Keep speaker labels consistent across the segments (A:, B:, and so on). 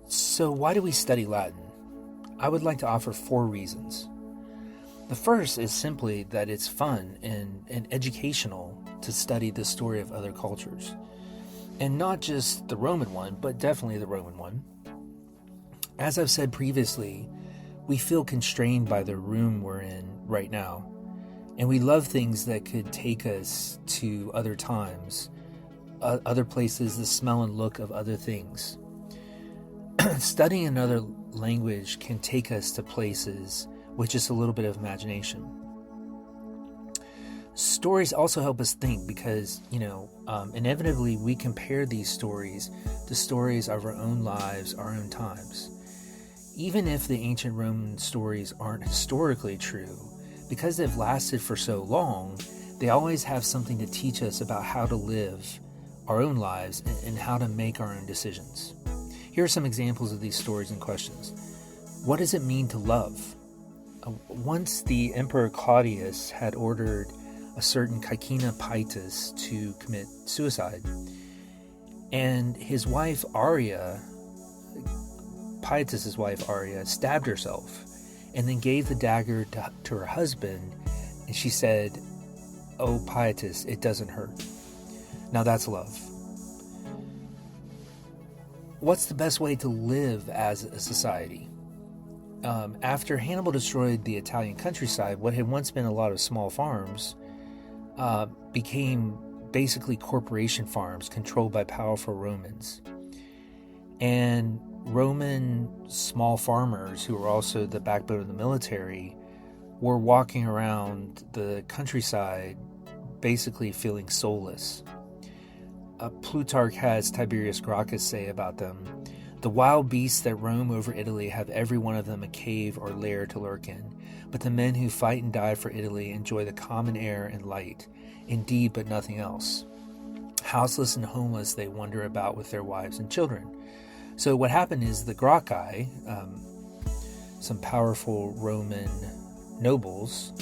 A: So why do we study Latin? I would like to offer 4 reasons. The first is simply that it's fun and educational to study the story of other cultures. And not just the Roman one, but definitely the Roman one. As I've said previously, we feel constrained by the room we're in right now. And we love things that could take us to other times, other places, the smell and look of other things. Studying another language can take us to places with just a little bit of imagination. Stories also help us think because, inevitably we compare these stories to stories of our own lives, our own times. Even if the ancient Roman stories aren't historically true, because they've lasted for so long, they always have something to teach us about how to live our own lives and how to make our own decisions. Here are some examples of these stories and questions. What does it mean to love? Once the Emperor Claudius had ordered a certain Caecina Paetus to commit suicide, and his wife Arria, Paetus' wife Arria, stabbed herself and then gave the dagger to her husband, and she said, "Oh, Paetus, it doesn't hurt." Now that's love. What's the best way to live as a society? After Hannibal destroyed the Italian countryside, what had once been a lot of small farms became basically corporation farms controlled by powerful Romans. And Roman small farmers, who were also the backbone of the military, were walking around the countryside basically feeling soulless. Plutarch has Tiberius Gracchus say about them, "The wild beasts that roam over Italy have every one of them a cave or lair to lurk in, but the men who fight and die for Italy enjoy the common air and light, indeed, but nothing else. Houseless and homeless they wander about with their wives and children." So what happened is the Gracchi, some powerful Roman nobles,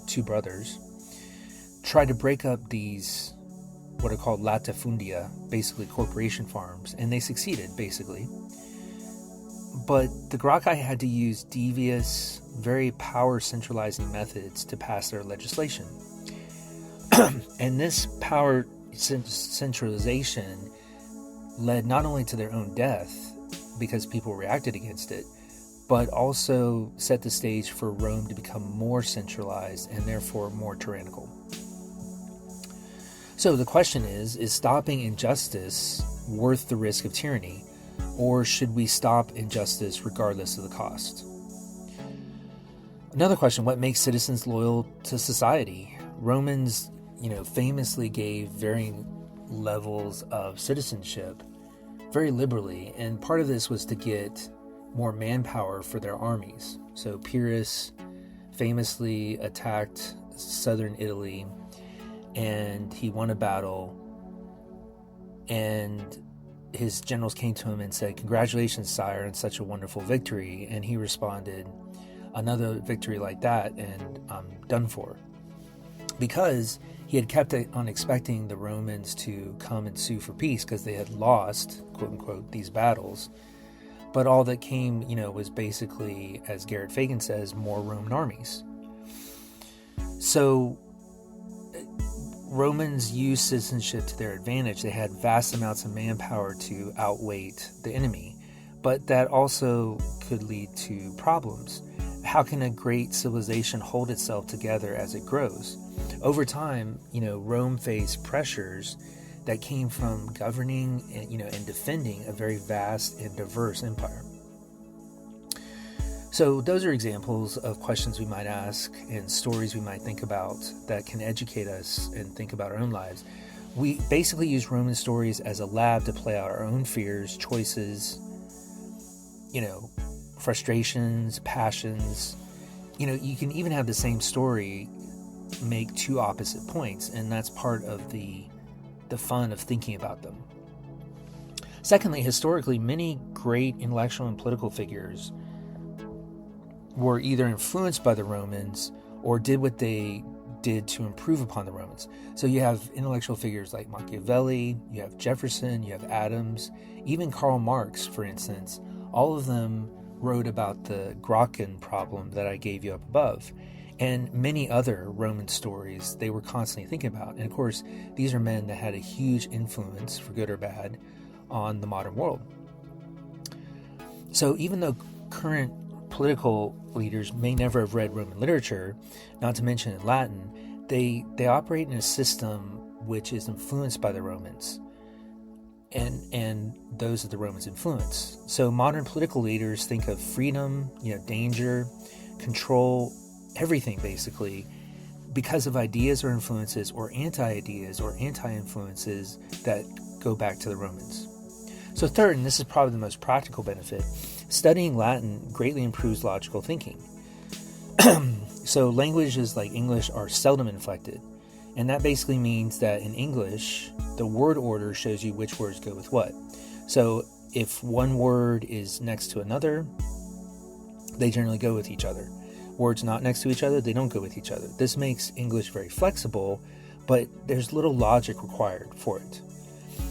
A: 2 brothers, tried to break up these what are called latifundia, basically corporation farms, and they succeeded, basically. But the Gracchi had to use devious, very power-centralizing methods to pass their legislation. And this power centralization led not only to their own death, because people reacted against it, but also set the stage for Rome to become more centralized and therefore more tyrannical. So the question is stopping injustice worth the risk of tyranny, or should we stop injustice regardless of the cost? Another question, what makes citizens loyal to society? Romans, famously gave varying levels of citizenship very liberally, and part of this was to get more manpower for their armies. So Pyrrhus famously attacked southern Italy, and he won a battle, and his generals came to him and said, "Congratulations, sire, on such a wonderful victory." And he responded, "Another victory like that, and I'm done for." Because he had kept on expecting the Romans to come and sue for peace because they had lost, quote unquote, these battles. But all that came, was basically, as Garrett Fagan says, more Roman armies. So Romans used citizenship to their advantage. They had vast amounts of manpower to outweight the enemy, but that also could lead to problems. How can a great civilization hold itself together as it grows? Over time, Rome faced pressures that came from governing and defending a very vast and diverse empire. So those are examples of questions we might ask and stories we might think about that can educate us and think about our own lives. We basically use Roman stories as a lab to play out our own fears, choices, frustrations, passions. You can even have the same story make 2 opposite points, and that's part of the fun of thinking about them. Secondly, historically, many great intellectual and political figures were either influenced by the Romans or did what they did to improve upon the Romans. So you have intellectual figures like Machiavelli, you have Jefferson, you have Adams, even Karl Marx, for instance, all of them wrote about the Grakken problem that I gave you up above, and many other Roman stories they were constantly thinking about. And of course, these are men that had a huge influence, for good or bad, on the modern world. So even though current political leaders may never have read Roman literature, not to mention in Latin, they operate in a system which is influenced by the Romans and those that the Romans influence. So modern political leaders think of freedom, danger, control, everything basically, because of ideas or influences or anti-ideas or anti-influences that go back to the Romans. So third, and this is probably the most practical benefit, studying Latin greatly improves logical thinking. So languages like English are seldom inflected. And that basically means that in English, the word order shows you which words go with what. So if one word is next to another, they generally go with each other. Words not next to each other, they don't go with each other. This makes English very flexible, but there's little logic required for it.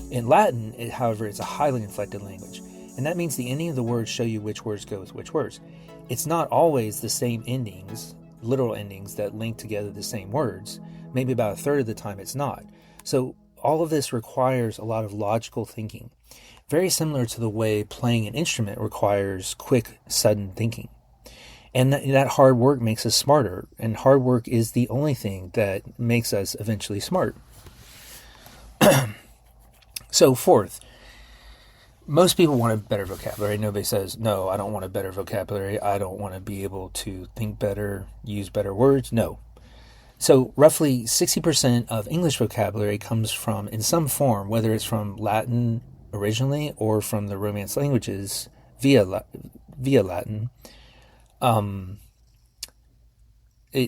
A: In Latin, however, it's a highly inflected language. And that means the ending of the words show you which words go with which words. It's not always the same endings, literal endings, that link together the same words. Maybe about a third of the time it's not. So all of this requires a lot of logical thinking. Very similar to the way playing an instrument requires quick, sudden thinking. And that hard work makes us smarter. And hard work is the only thing that makes us eventually smart. So fourth, most people want a better vocabulary. Nobody says, no, I don't want a better vocabulary. I don't want to be able to think better, use better words. No. So roughly 60% of English vocabulary comes from, in some form, whether it's from Latin originally or from the Romance languages via Latin.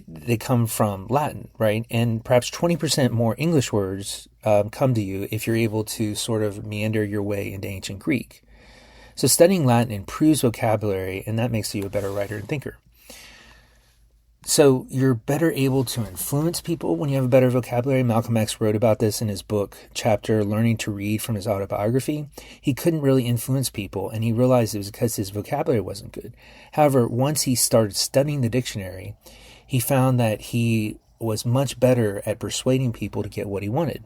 A: They come from Latin, right? And perhaps 20% more English words come to you if you're able to sort of meander your way into ancient Greek. So studying Latin improves vocabulary, and that makes you a better writer and thinker. So you're better able to influence people when you have a better vocabulary. Malcolm X wrote about this in his book chapter, Learning to Read, from his autobiography. He couldn't really influence people, and he realized it was because his vocabulary wasn't good. However, once he started studying the dictionary, he found that he was much better at persuading people to get what he wanted.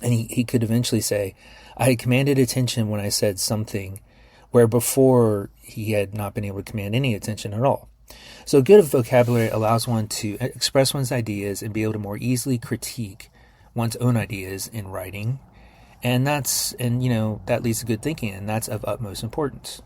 A: And he could eventually say, I commanded attention when I said something, where before he had not been able to command any attention at all. So good vocabulary allows one to express one's ideas and be able to more easily critique one's own ideas in writing. And that leads to good thinking, and that's of utmost importance.